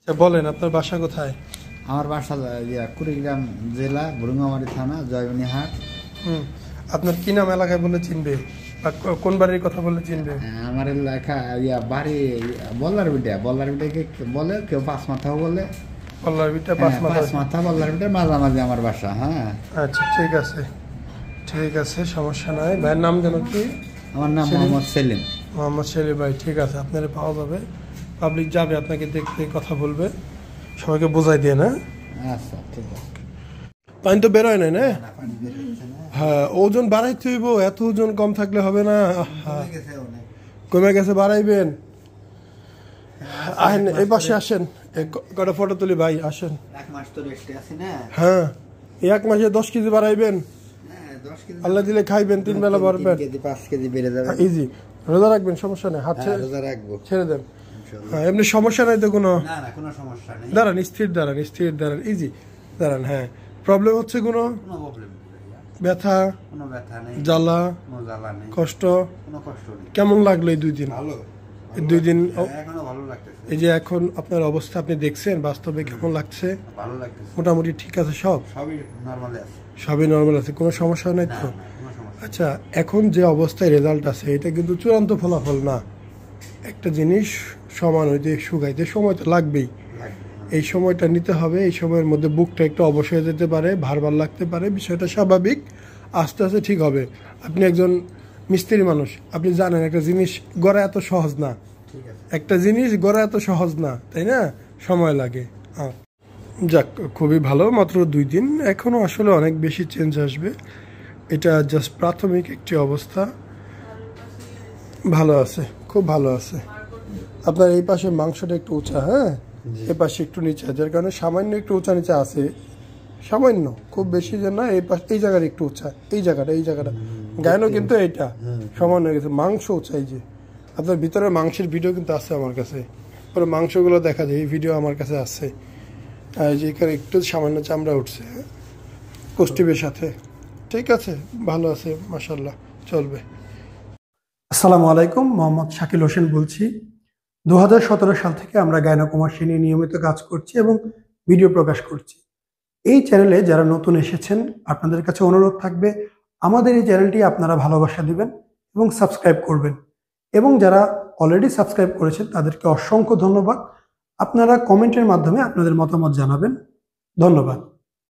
আচ্ছা বলেন আপনার বাসা কোথায়? আমার বাসা কুড়িগ্রাম জেলা বুরুঙ্গামারী থানা জয়বনীহাট। আপনার কি নাম এলাকায় বলে চিনবে বা কোন বাড়ির কথা বলে চিনবে? আমার এলাকা বাড়ি বল্লার বিটাকে বলে, কেউ পাঁচ মাথাও বলে। বল্লার বিটা পাঁচ মাথা বল্লার বিটার মাঝামাঝি আমার বাসা। হ্যাঁ আচ্ছা ঠিক আছে, ঠিক আছে, সমস্যা নাই। ভাইয়ের নাম যেন কি? আমার নাম মোহাম্মদ সেলিম। মোহাম্মদ সেলিম ভাই, ঠিক আছে, আপনারা পাওয়া যাবে, পাবলিক যাবে আপনাকে দেখতে, কথা বলবে, সবাইকে বোঝাই দিয়ে না। আচ্ছা ঠিক আছে। পানি তো বেরোয় নাই না? হ্যাঁ, ওজন বাড়াইতে হইব, এত ওজন কম থাকলে হবে না। কমে গেছে, বাড়াইবেন। আসেন এই পাশে আসেন, কটা ফটো তুলি ভাই, আসেন। হ্যাঁ, এক মাসে 10 কেজি বাড়াইবেন, আল্লাহ দিলে খাইবেন, 3 বেলা বাড়বেন, 5 কেজি বেড়ে যাবে। ইজি। রোজা রাখবেন, সমস্যা নেই, হাত ছেড়ে দেন। হ্যাঁ, এমনি সমস্যা নাই তো কোনো? দাঁড়ান, স্থির দাঁড়ান, স্থির দাঁড়ান, ইজি দাঁড়ান। হ্যাঁ, প্রবলেম হচ্ছে কোনো? ব্যথা, জ্বালা, কষ্ট? কেমন লাগলো এই 2 দিন? এই 2 দিন এই যে এখন আপনার অবস্থা আপনি দেখছেন, বাস্তবে কেমন লাগছে? মোটামুটি ঠিক আছে, সবই নর্মাল আছে, কোনো সমস্যা নাই তো? আচ্ছা, এখন যে অবস্থায় রেজাল্ট আছে এটা কিন্তু চূড়ান্ত ফলাফল না। একটা জিনিস সমান হইতে শুকাইতে সময় তো লাগবেই, এই সময়টা নিতে হবে। এই সময়ের মধ্যে বুকটা একটু অবশ হয়ে যেতে পারে, ভার লাগতে পারে, বিষয়টা স্বাভাবিক, আস্তে আস্তে ঠিক হবে। আপনি একজন মিস্ত্রি মানুষ, আপনি জানেন একটা জিনিস গড়া এত সহজ না, একটা জিনিস গড়া এত সহজ না, তাই না? সময় লাগে। যাক, খুবই ভালো, মাত্র 2 দিন, এখনও আসলে অনেক বেশি চেঞ্জ আসবে। এটা জাস্ট প্রাথমিক একটি অবস্থা, ভালো আছে, খুব ভালো আছে। আপনার এই পাশে মাংসটা একটু উঁচা, হ্যাঁ, এই পাশে একটু নিচে, যার কারণে সামান্য একটু উঁচা নিচে আছে, সামান্য, খুব বেশি যে না। এই পাশে এই জায়গাটা একটু উঁচা, এই জায়গাটা গায়নও কিন্তু এইটা সমান হয়ে গেছে, মাংস উঁচা। এই যে আপনার ভিতরে মাংসের ভিডিও কিন্তু আছে আমার কাছে, পুরো মাংসগুলো দেখা যায়, এই ভিডিও আমার কাছে আছে। আর যে এখানে একটু সামান্য চামড়া উঠছে, পুষ্টিবের সাথে, ঠিক আছে, ভালো আছে, মাশাআল্লাহ, চলবে। আসসালামু আলাইকুম, মোহাম্মদ শাকিল হোসেন বলছি। 2017 সাল থেকে আমরা গাইনোকমার্সি নিয়ে নিয়মিত কাজ করছি এবং ভিডিও প্রকাশ করছি। এই চ্যানেলে যারা নতুন এসেছেন, আপনাদের কাছে অনুরোধ থাকবে আমাদের এই চ্যানেলটি আপনারা ভালোবাসা দিবেন এবং সাবস্ক্রাইব করবেন। এবং যারা অলরেডি সাবস্ক্রাইব করেছেন তাদেরকে অসংখ্য ধন্যবাদ। আপনারা কমেন্টের মাধ্যমে আপনাদের মতামত জানাবেন। ধন্যবাদ।